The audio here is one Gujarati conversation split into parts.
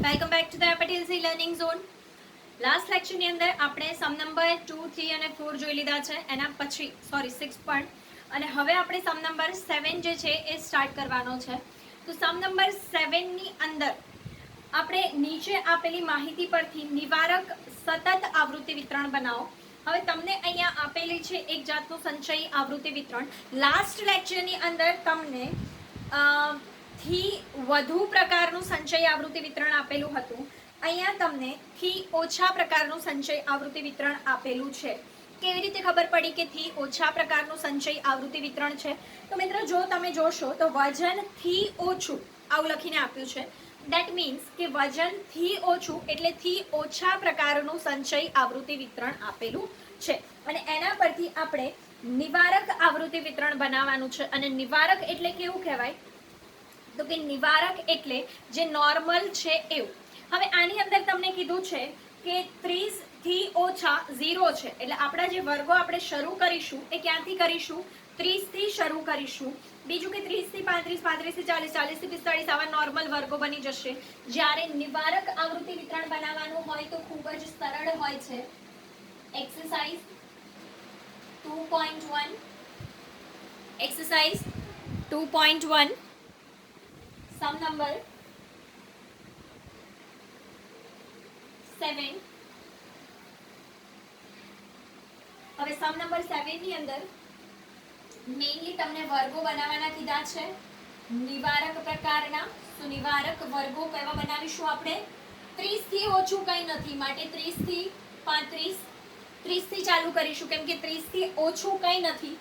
Welcome back to the Patel C learning zone. Last લેક્ચરની અંદર આપણે સમ નંબર 2, 3 અને 4 જોઈ લીધા છે. એના પછી 6 પણ, અને હવે આપણે સમ નંબર 7 જે છે એ સ્ટાર્ટ કરવાનો છે. તો સમ નંબર 7ની અંદર આપણે નીચે આપેલી માહિતી પરથી નિવારક સતત આવૃત્તિ વિતરણ બનાવો. હવે તમને અહીંયા આપેલી છે એક જાતનું સંચયી આવૃત્તિ વિતરણ. લાસ્ટ લેક્ચરની અંદર તમને થી વધુ પ્રકારનું સંચય આવૃત્તિ વિતરણ આપેલું હતું. અહીંયા તમને થી ઓછા પ્રકારનું સંચય આવૃત્તિ વિતરણ આપેલું છે. કેવી રીતે ખબર પડી કે થી ઓછા પ્રકારનું સંચય આવૃત્તિ વિતરણ છે? તો મિત્રો, જો તમે જોશો તો વજન થી ઓછું આવું લખીને આપ્યું છે. દેટ મીન્સ કે વજન થી ઓછું એટલે થી ઓછા પ્રકારનું સંચય આવૃત્તિ વિતરણ આપેલું છે. અને એના પરથી આપણે નિવારક આવૃત્તિ વિતરણ બનાવવાનું છે. અને નિવારક એટલે કેવું કહેવાય? તો કે નિવારક એટલે જે નોર્મલ છે એવું. હવે આની અંદર તમને કીધું છે કે 30 થી ઓછા 0 છે, એટલે આપણા જે વર્ગો આપણે શરૂ કરીશું એ ક્યાંથી કરીશું? 30 થી શરૂ કરીશું. બીજું કે 30 થી 35, 35 થી 40, 40 થી 45 આવા નોર્મલ વર્ગો બની જશે. જ્યારે નિવારક આવૃત્તિ વિતરણ બનાવવાનું હોય તો ખૂબ જ સરળ હોય છે. Exercise 2.1, exercise 2.1, sum number 7. હવે સમ નંબર 7 ની અંદર મેઇનલી તમને વર્ગો બનાવવાના કીધા છે નિવારક પ્રકારના. તો નિવારક વર્ગો કેવા બનાવીશું આપણે? 30 થી ઓછું કંઈ નથી, માટે 30 થી 35, 30 થી ચાલુ કરીશું, કેમ કે 30 થી ઓછું કંઈ નથી.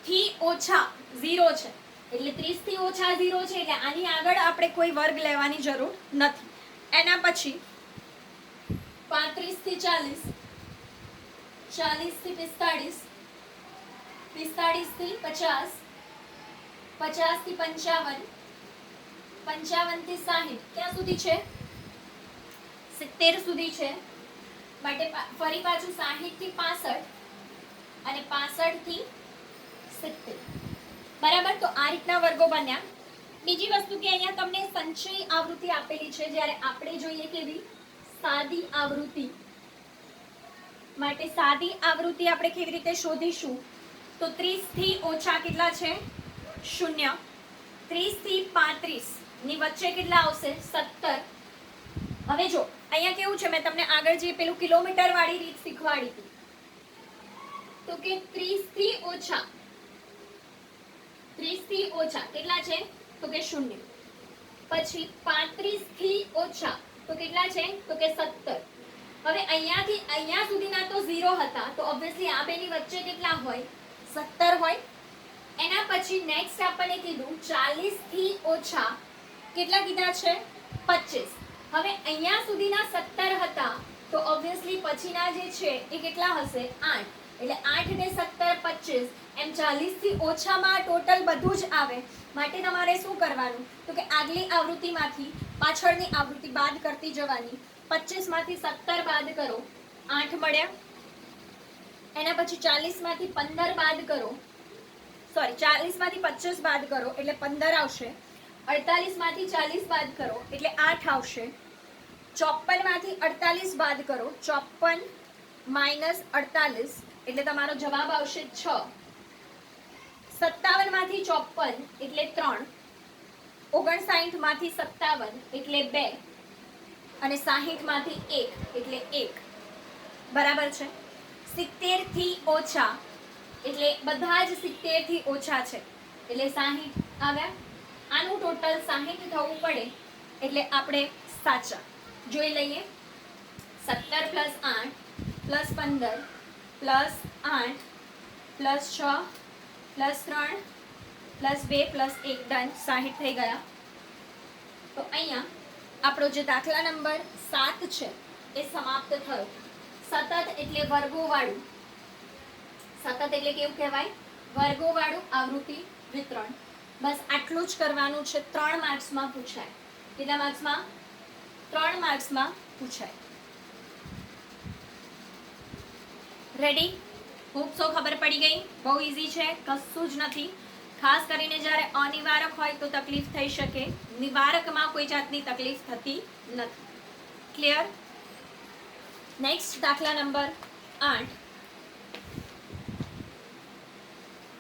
થી ઓછા 0 છે, એટલે 30 થી ઓછા 0 છે, એટલે આની આગળ આપણે કોઈ વર્ગ લેવાની જરૂર નથી. એના પછી 35 થી 40, 40 થી 45, 45 થી 50, 50 થી 55, 55 થી 60, ક્યાં સુધી છે? 70 સુધી છે. માટે ફરી પાછું 60 થી 65 અને 65 થી 70. બરાબર. તો આ રીતના વર્ગો બન્યા. બીજી વસ્તુ કે અહીંયા તમને સંચય આવૃત્તિ આપેલી છે, જ્યારે આપણે જોઈએ કેવી? સાદી આવૃત્તિ. માટે સાદી આવૃત્તિ આપણે કેવી રીતે શોધીશું? તો 30 થી ઓછા કેટલા છે? 0. 30 થી 35 ની વચ્ચે કેટલા આવશે? 17. હવે જો અહીંયા કેવું છે, મેં તમને આગળ જે પેલું કિલોમીટર વાળી રીત શીખવાડી હતી, તો કે 30 થી ઓછા, 30 થી ઓછા કેટલા છે? તો કે 0. પછી 35 થી ઓછા તો કેટલા છે? તો કે 17. હવે અહીંયાથી અહીંયા સુધીના તો 0 હતા, તો ઓબ્વિયસલી આ બેની વચ્ચે કેટલા હોય? 17 હોય. એના પછી નેક્સ્ટ આપણને કીધું 40 થી ઓછા કેટલા કીધા છે? 25. હવે અહીંયા સુધીના 17 હતા, તો ઓબ્વિયસલી પછીના જે છે એ કેટલા હશે? 8. એટલે 8 ને 17, 25, એમ 40 થી ઓછામાં ટોટલ બધું જ આવે. માટે તમારે શું કરવાનું? તો કે આગલી આવૃત્તિમાંથી પાછળની આવૃત્તિ બાદ કરતી જવાની. 25 માંથી 17 બાદ કરો, 8 મળ્યા. એના પછી 40 માંથી 15 બાદ કરો, સોરી 40 માંથી 25 બાદ કરો એટલે 15 આવશે. 48 માંથી 40 બાદ કરો એટલે 8 આવશે. 54 માંથી 48 બાદ કરો, 54 માઇનસ 48 એટલે તમારો જવાબ આવશે 6. 57 માંથી 54 એટલે 3. 59 માંથી 57 એટલે 2. અને 60 માંથી 1 એટલે 1. બરાબર છે. 70 થી ઓછા એટલે બધા જ 70 થી ઓછા છે, એટલે 60 આવ્યા. આનું ટોટલ 60 થવું પડે, એટલે આપણે સાચા જોઈ લઈએ. 17 plus 8 plus 15 plus 8 plus 6 plus 3 plus 2 plus 1, done. 60 થઈ ગયા. તો અહીંયા આપણો જે દાખલા નંબર 7 છે એ સમાપ્ત થયો. સતત એટલે વર્ગોવાળું. સતત એટલે કેવું કહેવાય? વર્ગોવાળું આવૃત્તિ વિતરણ. બસ આટલું જ કરવાનું છે. 3 માર્ક્સમાં પૂછાય. કેટલા માર્ક્સમાં? 3 માર્ક્સમાં પૂછાય. રેડી? હોપ સો ખબર પડી ગઈ. બહુ ઈઝી છે, કશું જ નથી. ખાસ કરીને જ્યારે અનિવારક હોય તો તકલીફ થઈ શકે, નિવારકમાં કોઈ જાતની તકલીફ થતી નથી. ક્લિયર? નેક્સ્ટ દાખલા નંબર 8.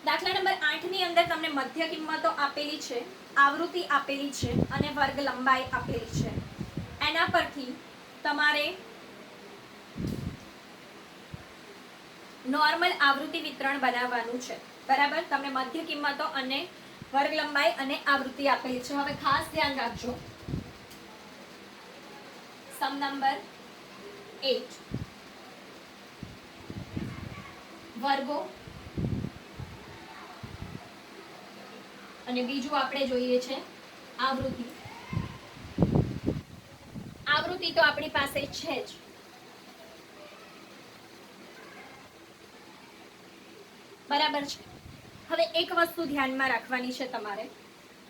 દાખલા નંબર 8 ની અંદર તમને મધ્ય કિંમતો આપેલી છે, આવૃત્તિ આપેલી છે અને વર્ગ લંબાઈ આપેલી છે. એના પરથી તમારે નોર્મલ આવૃત્તિ વિતરણ બનાવવાનું છે. બરાબર? તમને મધ્ય કિંમતો અને વર્ગ લંબાઈ અને આવૃત્તિ આપેલી છે. હવે ખાસ ધ્યાન રાખજો. સમ નંબર 8 વર્ગો અને બીજું આપણે જોઈએ છે આવૃત્તિ. આવૃત્તિ તો આપણી પાસે છે જ. બરાબર છે. હવે એક વસ્તુ ધ્યાનમાં રાખવાની છે તમારે,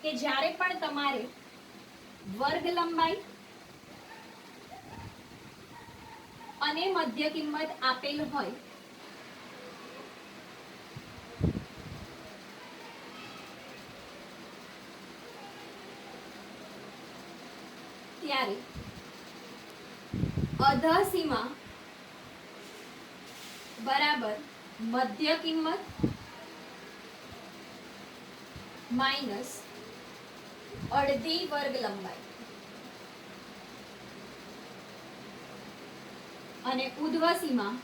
કે જ્યારે પણ તમારે વર્ગ લંબાઈ અને મધ્ય કિંમત આપેલ હોય ત્યારે અધસીમા બરાબર મધ્ય કિંમત માઇનસ અડધી વર્ગ લંબાઈ અને ઉર્ધ્વ સીમા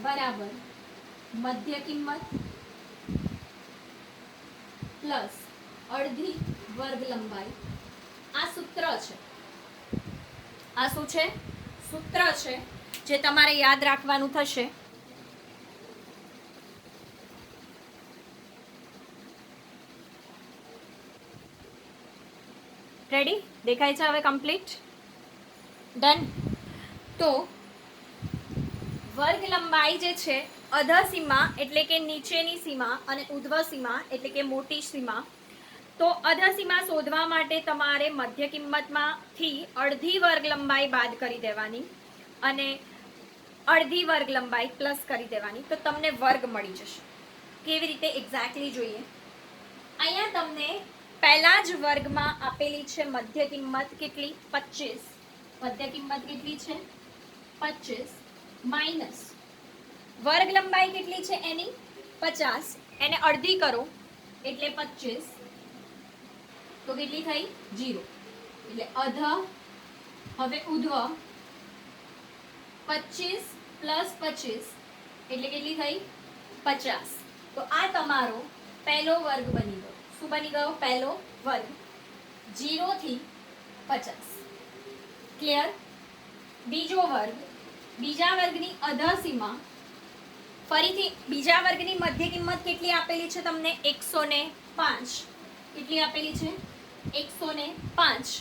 બરાબર મધ્ય કિંમત પ્લસ અડધી વર્ગ લંબાઈ. આ સૂત્ર છે. આ શું છે? સૂત્ર છે જે તમારે યાદ રાખવાનું થશે. રેડી? દેખાય છે હવે કમ્પ્લીટ? ડન. તો વર્ગ લંબાઈ જે છે અધસીમા એટલે કે નીચેની સીમા અને ઉર્ધ્વ સીમા એટલે કે મોટી સીમા. તો અધસીમા શોધવા માટે તમારે મધ્ય કિંમતમાંથી અડધી વર્ગ લંબાઈ બાદ કરી દેવાની અને અડધી વર્ગ લંબાઈ પ્લસ કરી દેવાની, તો તમને વર્ગ મળી જશે. કેવી રીતે એક્ઝેક્ટલી જોઈએ? અહીંયા તમને પહેલા જ વર્ગમાં આપેલી છે મધ્ય કિંમત કેટલી? 25. મધ્ય કિંમત કેટલી છે? 25 માઇનસ વર્ગ લંબાઈ કેટલી છે એની? 50. એને અડધી કરો એટલે 25, તો કેટલી થઈ? 0. એટલે અધ હવે ઉર્ધ્વ 25 પ્લસ 25 એટલે કેટલી થઈ? 50. તો આ તમારો પહેલો વર્ગ બની ગયો. શું બની ગયો? પહેલો વર્ગ. 0 થી 50. ક્લિયર? બીજો વર્ગ. બીજા વર્ગની અધસીમા ફરીથી બીજા વર્ગની મધ્ય કિંમત કેટલી આપેલી છે તમને? 105. કેટલી આપેલી છે? 105.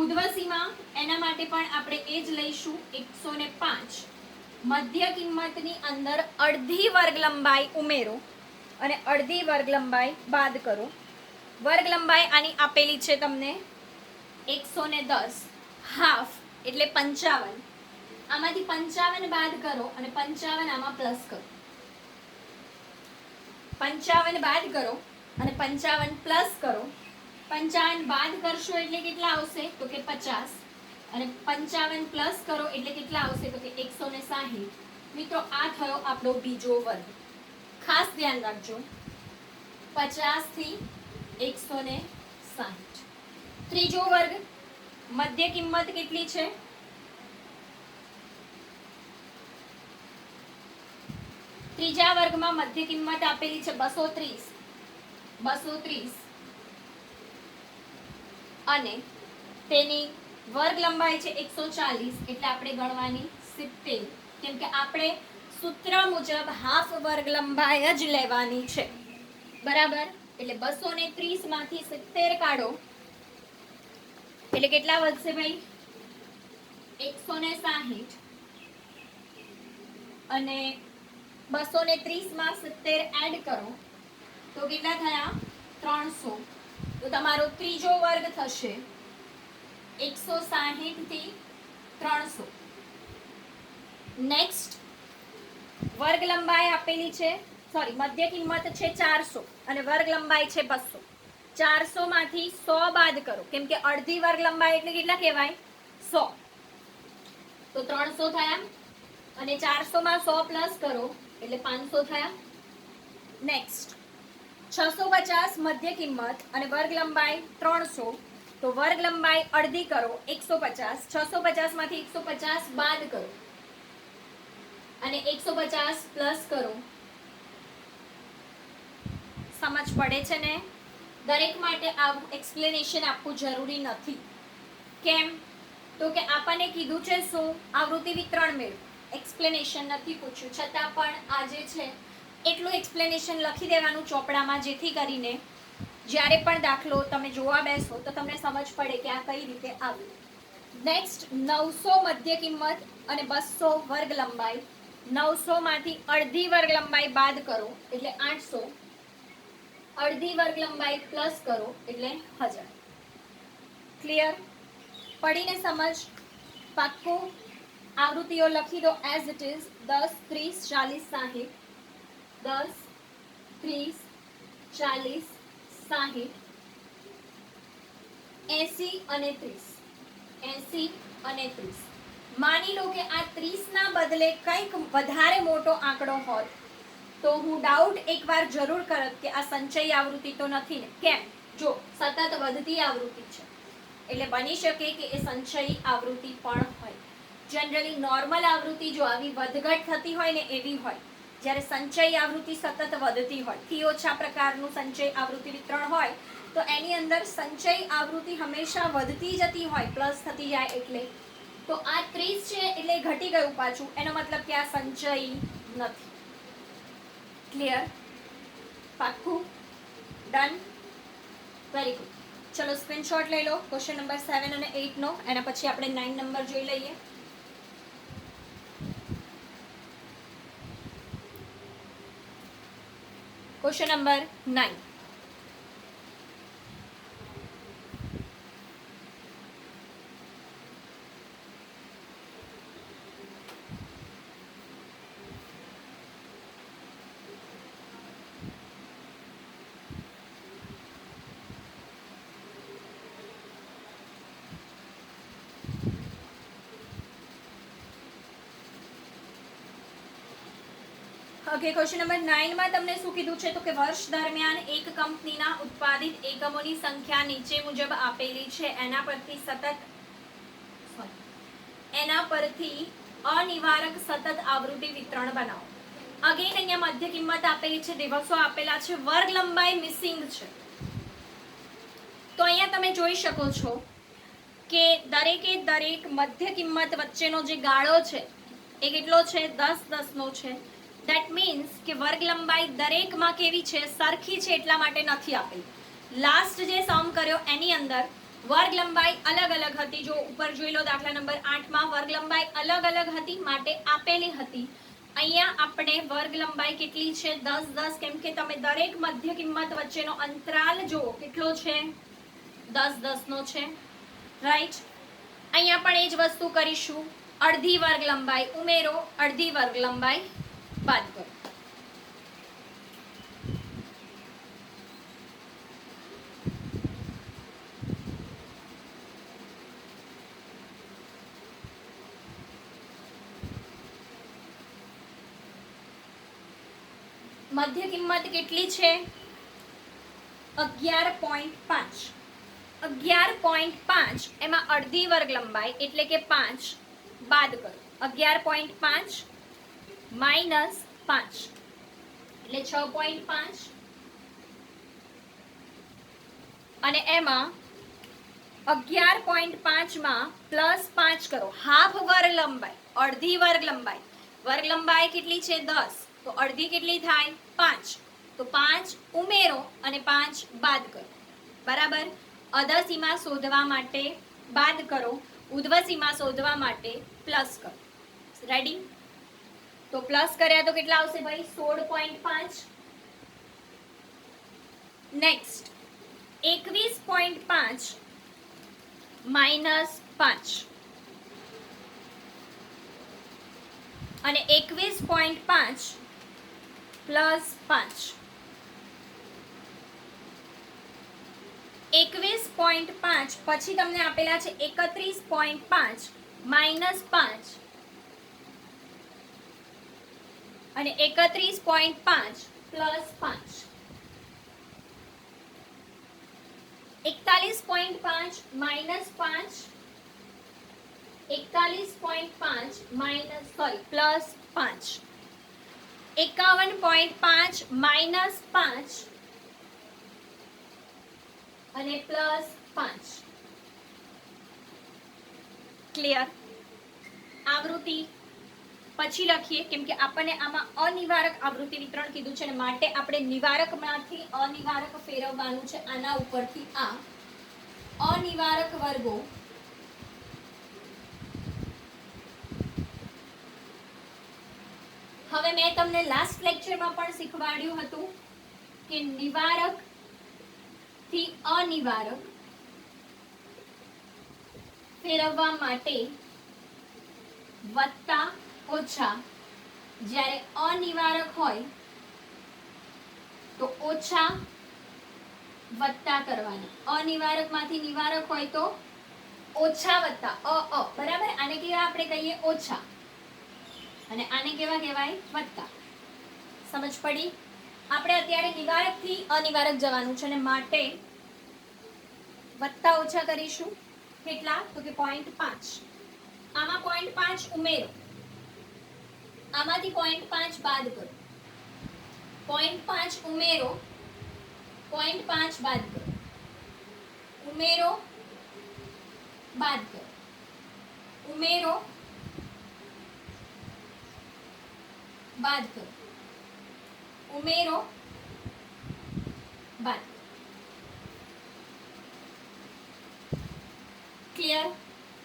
ઉર્ધ્વ સીમા એના માટે પણ આપણે એ જ લઈશું, 105. મધ્ય કિંમતની અંદર અડધી વર્ગ લંબાઈ ઉમેરો અને અડધી વર્ગ લંબાઈ બાદ કરો. વર્ગ લંબાઈ આની આપેલી છે તમને 110, હાફ એટલે 55. આમાંથી 55 બાદ કરો અને 55 આમાં પ્લસ કરો. 55 બાદ કરો અને 55 પ્લસ કરો. 55 બાદ કરશો એટલે કેટલા આવશે? તો કે 50. અને 55 પ્લસ કરો એટલે કેટલા આવશે? તો કે 160. મિત્રો આ થયો આપણો બીજો વર્ગ. ખાસ ધ્યાન રાખજો, 50 થી 160. ત્રીજો વર્ગ. મધ્ય કિંમત કેટલી છે? ત્રીજા વર્ગમાં મધ્ય કિંમત આપેલી છે 230. 230 અને તેની વર્ગ લંબાઈ છે 140, એટલે આપણે ગણવાની 70, કેમ કે આપણે સૂત્ર મુજબ હાફ વર્ગ લંબાઈ જ લેવાની છે. બરાબર? એટલે 230 માંથી 70 કાઢો એટલે કેટલા વધશે ભાઈ? 160. અને 230 માં 70 એડ કરો તો કેટલા થયા? 300. તો તમારો ત્રીજો વર્ગ થશે 160 થી 300. નેક્સ્ટ વર્ગ લંબાઈ આપેલી છે, સોરી મધ્ય કિંમત છે 400 અને વર્ગ લંબાઈ છે 200. 400 માંથી 100 બાદ કરો, કેમ કે અડધી વર્ગ લંબાઈ એટલે કેટલા કહેવાય? 100. તો 300 થયા અને 400 માં 100 પ્લસ કરો એટલે 500 થયા. નેક્સ્ટ 650 મધ્ય કિંમત અને વર્ગ લંબાઈ 300, તો વર્ગ લંબાઈ અડધી કરો 150. 650 માંથી 150 બાદ કરો અને 150 પ્લસ કરો. સમજ પડે છે ને? દરેક માટે આવું એક્સપ્લેનેશન આપવું જરૂરી નથી. કેમ? તો કે આપણને કીધું છે શું? આવૃત્તિ વિતરણ મેળવો. એક્સપ્લેનેશન નથી પૂછ્યું, છતાં પણ આજે છે એટલું એક્સપ્લેનેશન લખી દેવાનું ચોપડામાં, જેથી કરીને જ્યારે પણ દાખલો તમે જોવા બેસો તો તમને સમજ પડે કે આ કઈ રીતે આવ્યું. નેક્સ્ટ 900 મધ્ય કિંમત અને 200 વર્ગ લંબાઈ. 900 માંથી અડધી વર્ગ લંબાઈ બાદ કરો એટલે 800. અડધી વર્ગ લંબાઈ પ્લસ કરો એટલે 1000. ક્લિયર? પડીને સમજ? પાક્કું? આવૃત્તિઓ લખી દો એઝ ઇટ ઇઝ. 10, 30, 40, 60. 10, 30, 40, 60, 80 અને 30. 80 અને 30. માની લો કે આ 30 ના બદલે કંઈક વધારે મોટો આંકડો હોત તો હું ડાઉટ એકવાર જરૂર કરત કે આ સંચયી આવૃત્તિ તો નથી ને. કેમ? જો સતત વધતી આવૃત્તિ છે એટલે બની શકે કે એ સંચયી આવૃત્તિ પણ હોય. જનરલી નોર્મલ આવૃત્તિ જો આવી વધઘટ થતી હોય ને એવી હોય, જ્યારે સંચયી આવૃત્તિ સતત વધતી હોય, થી ઓછા પ્રકારનું સંચયી આવૃત્તિ વિતરણ હોય તો એની અંદર સંચયી આવૃત્તિ હંમેશા વધતી જતી હોય, પ્લસ થતી જાય એટલે. તો આ 30 છે એટલે ઘટી ગયું પાછું, એનો મતલબ કે આ સંચયી નથી. ક્લિયર? પાક્કું? ડન? Very good. ચલો સ્ક્રીનશોટ લઈ લો ક્વેશ્ચન નંબર 7 અને 8 નો. એના પછી આપણે 9 નંબર જોઈ લઈએ. Question number 9. Okay, question number 9 માં તમને શું કીધું છે? તો કે વર્ષ દરમિયાન એક કંપનીના ઉત્પાદિત એકમોની સંખ્યા નીચે મુજબ આપેલી છે. એના પરથી અનિવારક સતત આવૃત્તિ વિતરણ બનાવો. અગેન અહીંયા મધ્ય કિંમત આપેલી છે, દિવસો આપેલા છે, વર્ગ લંબાઈ મિસિંગ છે. તો અહીંયા તમે જોઈ શકો છો કે દરેકે દરેક મધ્ય કિંમત વચ્ચેનો જે ગાળો છે એ કેટલો છે? 10, 10 નો છે. દેટ મીન્સ કે વર્ગ લંબાઈ દરેકમાં કેવી છે? સરખી છે, એટલા માટે નથી આપેલી. લાસ્ટ જે સમ કર્યો એની અંદર વર્ગ લંબાઈ અલગ અલગ હતી. જો ઉપર જોઈ લો દાખલા નંબર 8 માં વર્ગ લંબાઈ અલગ અલગ હતી માટે આપેલી હતી. અહીંયા આપણે વર્ગ લંબાઈ કેટલી છે? 10, 10, કેમ કે તમે દરેક મધ્ય કિંમત વચ્ચેનો અંતરાલ જુઓ કેટલો છે? 10, 10 નો છે. રાઈટ? અહીંયા પણ એ જ વસ્તુ કરીશું. અડધી વર્ગ લંબાઈ ઉમેરો, અડધી વર્ગ લંબાઈ બાદ કરો. મધ્ય કિંમત કેટલી છે? 11.5. 11.5 એમાં અડધી વર્ગ લંબાઈ એટલે કે 5 બાદ કરો. 11.5 માઇનસ 5 એટલે 6.5 અને એમાં 11.5 માં પ્લસ 5 કરો. હાફ વર્ગ લંબાઈ, અડધી વર્ગ લંબાઈ. વર્ગ લંબાઈ કેટલી છે? 10. તો અડધી કેટલી થાય? 5. તો 5 ઉમેરો અને 5 બાદ કરો. બરાબર? અધર સીમા શોધવા માટે બાદ કરો, ઉધ્વ સીમા શોધવા માટે પ્લસ કરો. રેડી? તો પ્લસ કર્યા તો કેટલા આવશે ભાઈ? 16.5. નેક્સ્ટ 21.5 માઇનસ 5 અને 21.5 પ્લસ 5. 21.5 પછી તમને આપેલા છે 31.5 માઇનસ 5 અને 31.5 plus 5. 41.5 minus 5, 41.5 minus plus 5, 51.5 minus 5 અને પ્લસ 5. ક્લિયર? આવૃત્તિ પછી લખીએ, કેમ કે આપણને આમાં અનિવારક આવૃત્તિ વિતરણ કીધું છે ને માટે આપણે નિવારકમાંથી અનિવારક ફેરવવાનું છે. આના ઉપરથી આ અનિવારક વર્ગો હવે મેં તમને લાસ્ટ લેક્ચરમાં પણ શીખવાડ્યું હતું કે નિવારક થી અનિવારક ફેરવવા માટે વત્તા ઓછા, જ્યારે અનિવારક હોય તો ઓછા વત્તા કરવાના, અનિવારકમાંથી નિવારક હોય તો ઓછા વત્તા બરાબર. આને કેવા આપણે કહીએ ઓછા અને આને કેવા કહેવાય વત્તા. સમજ પડી? આપણે અત્યારે નિવારકથી અનિવારક જવાનું છે અને માટે વત્તા ઓછા કરીશું. કેટલા? તો કે 0.5. આમાં 0.5 ઉમેરો, આમાંથી 0.5 બાદ કરો, 0.5 ઉમેરો, 0.5 બાદ કરો, ઉમેરો બાદ કરો, ઉમેરો બાદ કરો, ઉમેરો બાદ કરો. Clear?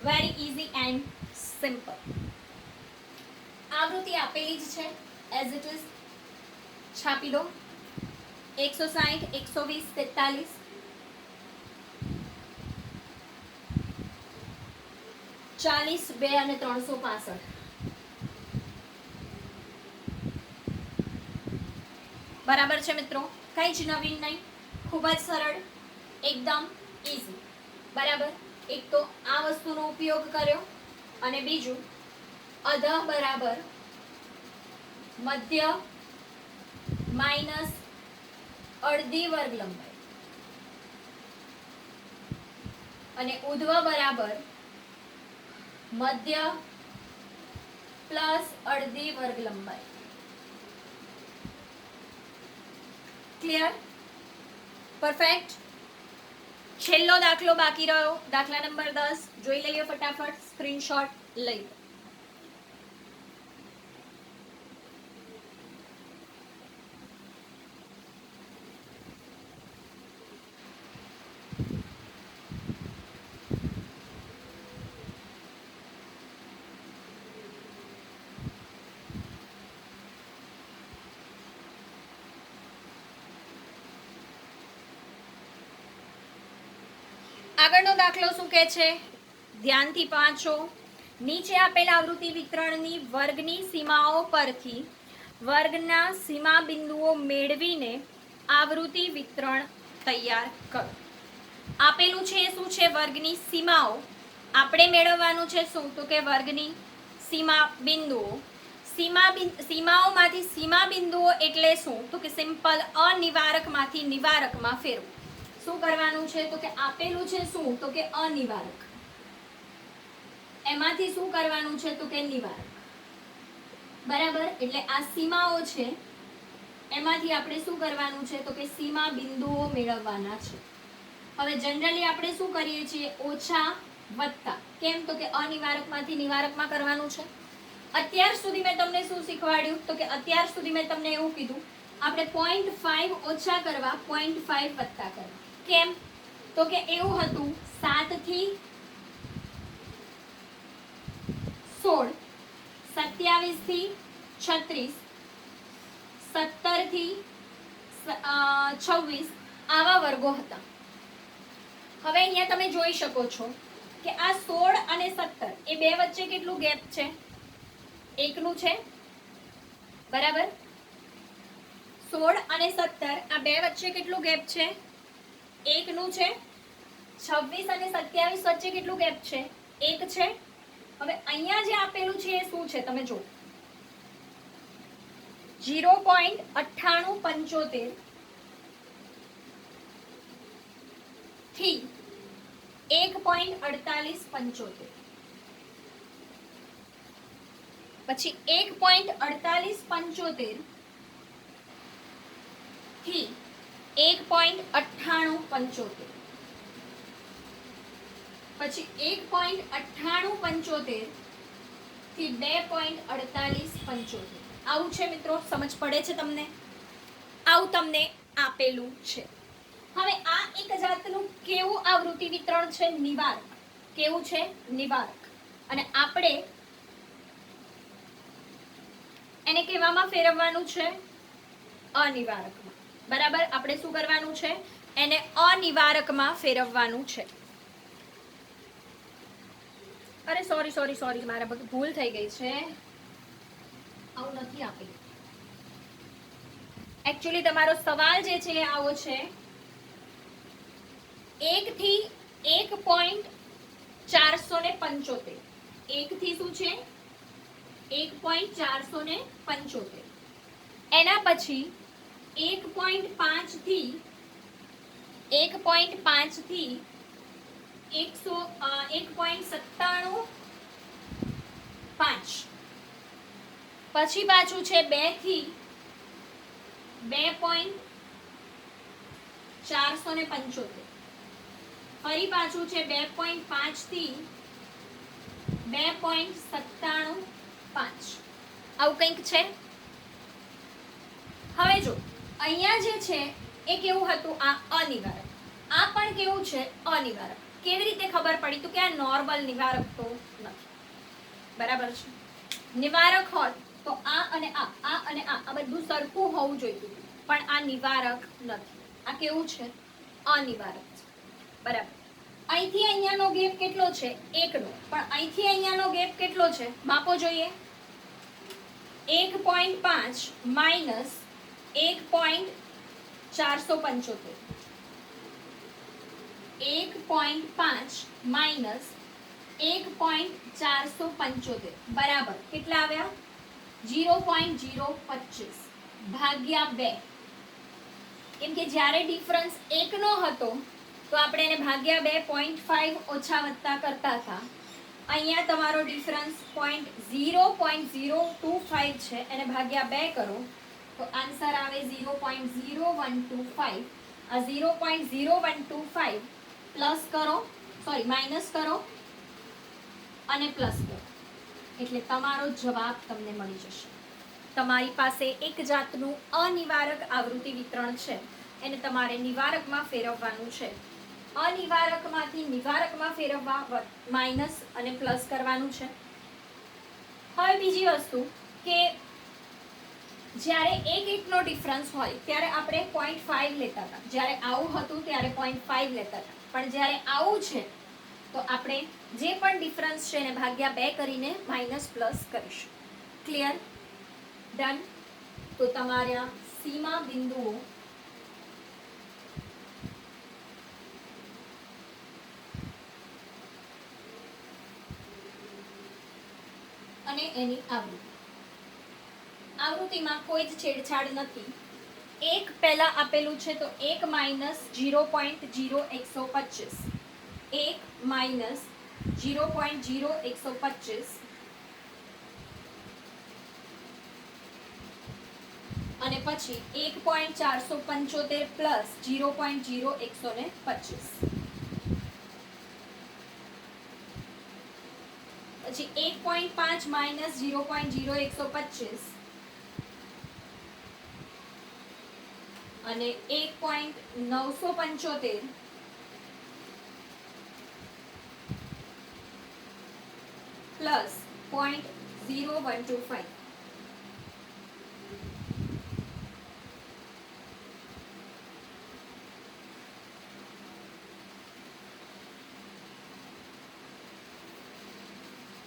Very easy and simple. આવૃત્તિ આપેલી જ છે એઝ ઇટ ઇઝ, છાપી દો. 160, 120, 43, 40, 2 અને 365. બરાબર છે મિત્રો? કઈ જ નવીન નહીં, ખૂબ જ સરળ, એકદમ ઇઝી. બરાબર? એક તો આ વસ્તુનો ઉપયોગ કર્યો અને બીજું અધઃ બરાબર મધ્ય માઇનસ અડધી વર્ગ લંબાઈ અને ઉધ્વ બરાબર મધ્ય પ્લસ અડધી વર્ગ લંબાઈ. ક્લિયર? પરફેક્ટ. છેલ્લો દાખલો બાકી રહ્યો, દાખલા નંબર 10. જોઈ લઈએ ફટાફટ, સ્ક્રીનશોટ લઈ લો. આગળનો દાખલો શું કહે છે? ધ્યાનથી વાંચો. નીચે આપેલ આવૃત્તિ વિતરણની વર્ગની સીમાઓ પરથી વર્ગના સીમા બિંદુઓ મેળવીને આવૃત્તિ વિતરણ તૈયાર કરો. આપેલું છે શું છે? વર્ગની સીમાઓ. આપણે મેળવવાનું છે શું? તો કે વર્ગની સીમા બિંદુઓ. સીમાઓમાંથી સીમા બિંદુઓ એટલે શું? તો કે સિમ્પલ અનિવારકમાંથી નિવારકમાં ફેરવું. શું કરવાનું છે? તો કે આપેલું છે શું? તો કે અનિવારક, એમાંથી શું કરવાનું છે? તો કે નિવારક. બરાબર? એટલે આ સીમાઓ છે, એમાંથી આપણે શું કરવાનું છે? તો કે સીમા બિંદુઓ મેળવવાના છે. હવે જનરલી આપણે શું કરીએ છીએ? ઓછા વત્તા. કેમ? તો કે અનિવારકમાંથી નિવારકમાં કરવાનું છે. અત્યાર સુધી મેં તમને શું શીખવાડ્યું? તો કે અત્યાર સુધી મેં તમને એવું કીધું આપણે 0.5 ઓછા કરવા, 0.5 વત્તા કરવા. કેમ? તો કે એવું હતું 7 થી 16, 27 થી 36, 17 થી 26 આવા વર્ગો હતા. હવે અહીંયા તમે જોઈ શકો છો કે આ 16 અને 17 એ બે વચ્ચે કેટલું ગેપ છે? એકનું છે. બરાબર. 16 અને 17 આ બે વચ્ચે કેટલું ગેપ છે? 1 નું છે. 26 અને 27 વચ્ચે કેટલું ગેપ છે? 1 છે. હવે અહીંયા જે આપેલું છે એ શું છે તમે જો, 0.9875 થી 1.4875, પછી 1.4875 થી 1.9875, પછી 1.9875 થી 2.4875. આવું છે મિત્રો, સમજ પડે છે તમને? આવું તમને આપેલું છે. હવે આ એક જાતનું કેવું આવૃત્તિ વિતરણ છે? નિવારક. કેવું છે? નિવારક. અને આપણે એને કેવામાં ફેરવવાનું છે? અનિવારકમાં. બરાબર, આપણે શું કરવાનું છે? એને અનિવારકમાં ફેરવવાનું છે. અરે સોરી મારા ભૂલ થઈ ગઈ છે. આવું નથી આપેલું. એકચ્યુઅલી તમારો સવાલ જે છે એ આવો છે, 1 થી 1.475. 1 થી શું છે? 1.475. એના પછી 1.5 થી 1.5 થી 1.97.5. પછી પાછું છે 2 થી 2.475. ફરી પાછું છે 2.5 થી 2.97.5. આવું કંઈક છે. હવે જો અહીંયા જે છે એ કેવું હતું? આ અનિવારક. આ પણ કેવું છે? અનિવારક. કેવી રીતે ખબર પડી? તો કે આ નોર્મલ નિવારક તો નથી. બરાબર છે. નિવારક હોત તો આ અને આ બધું સરખું હોવું જોઈએ, પણ આ નિવારક નથી. આ કેવું છે? અનિવારક છે. બરાબર. અહીંથી અહીંયાનો ગેપ કેટલો છે? 1 નો. પણ અહીંથી અહીંયાનો ગેપ કેટલો છે? માપો જોઈએ. 1.5 માઇનસ 1.475. 1.5 માઇનસ 1.475 બરાબર કેટલા આવ્યા? 0.025 ભાગ્યા 2. કેમ કે જ્યારે ડિફરન્સ 1 નો હતો તો આપણે એને ભાગ્યા 2 0.5 ઓછા વત્તા કરતા હતા. અહીંયા તમારો ડિફરન્સ 0.025 છે, એને ભાગ્યા 2 કરો તો આન્સર આવે 0.0125. આ 0.0125 પ્લસ કરો, સોરી માઇનસ કરો અને પ્લસ કરો એટલે તમારો જવાબ તમને મળી જશે. તમારી પાસે એક જાતનું અનિવારક આવૃત્તિ વિતરણ છે, એને તમારે નિવારકમાં ફેરવવાનું છે. અનિવારકમાંથી નિવારકમાં ફેરવવા માઇનસ અને પ્લસ કરવાનું છે. હવે બીજી વસ્તુ કે જ્યારે 1 નો ડિફરન્સ હોય ત્યારે આપણે 0.5 લેતા હતા. જ્યારે આવું હતું ત્યારે 0.5 લેતા હતા. પણ જ્યારે આવું છે તો આપણે જે પણ ડિફરન્સ છે એને ભાગ્યા 2 કરીને માઇનસ પ્લસ કરીશું. ક્લિયર? ડન. તો તમારા સીમા બિંદુઓ અને એની આવૃત્તિમાં કોઈ જ છેડછાડ નથી. 1 પહેલા આપેલું છે તો 1 માઇનસ 0.0125. 1 માઇનસ 0.0125 અને પછી 1.475 પ્લસ 0.0125. પછી 1.5 માઇનસ 0.0125 અને 1.975 પ્લસ 0.0125.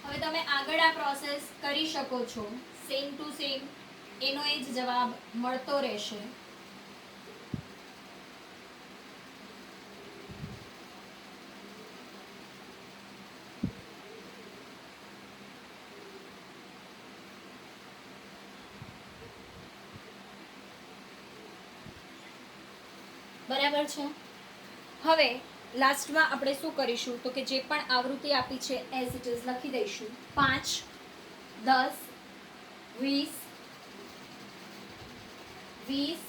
હવે તમે આગળ આ પ્રોસેસ કરી શકો છો સેમ ટુ સેમ. એનો એ જ જવાબ મળતો રહેશે. બરાબર છે. હવે લાસ્ટમાં આપણે શું કરીશું તો કે જે પણ આવૃત્તિ આપી છે એઝ ઇટ ઇઝ લખી દઈશું. 5, 10, 20, 20,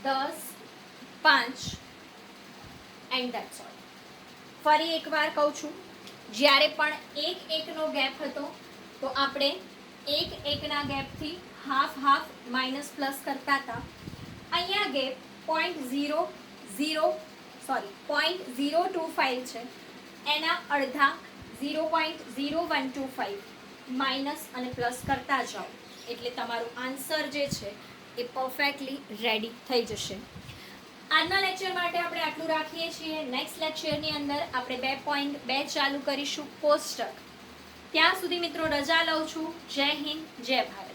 10, 5 એન્ડ ધેટ્સ ઓલ. ફરી એકવાર કહું છું, જ્યારે પણ એક એકનો ગેપ હતો તો આપણે એક એકના ગેપથી હાફ માઇનસ પ્લસ કરતા હતા. અહીંયા ગેપ 0.25 છે, એના અડધા 0.0125 માઇનસ અને પ્લસ કરતા જાઓ એટલે તમારું આન્સર જે છે એ પરફેક્ટલી રેડી થઈ જશે. આજના લેક્ચર માટે આપણે આટલું રાખીએ છીએ. નેક્સ્ટ લેક્ચરની અંદર આપણે 2.2 ચાલુ કરીશું કોષ્ટક. ત્યાં સુધી મિત્રો રજા લઉં છું. જય હિન્દ, જય ભારત.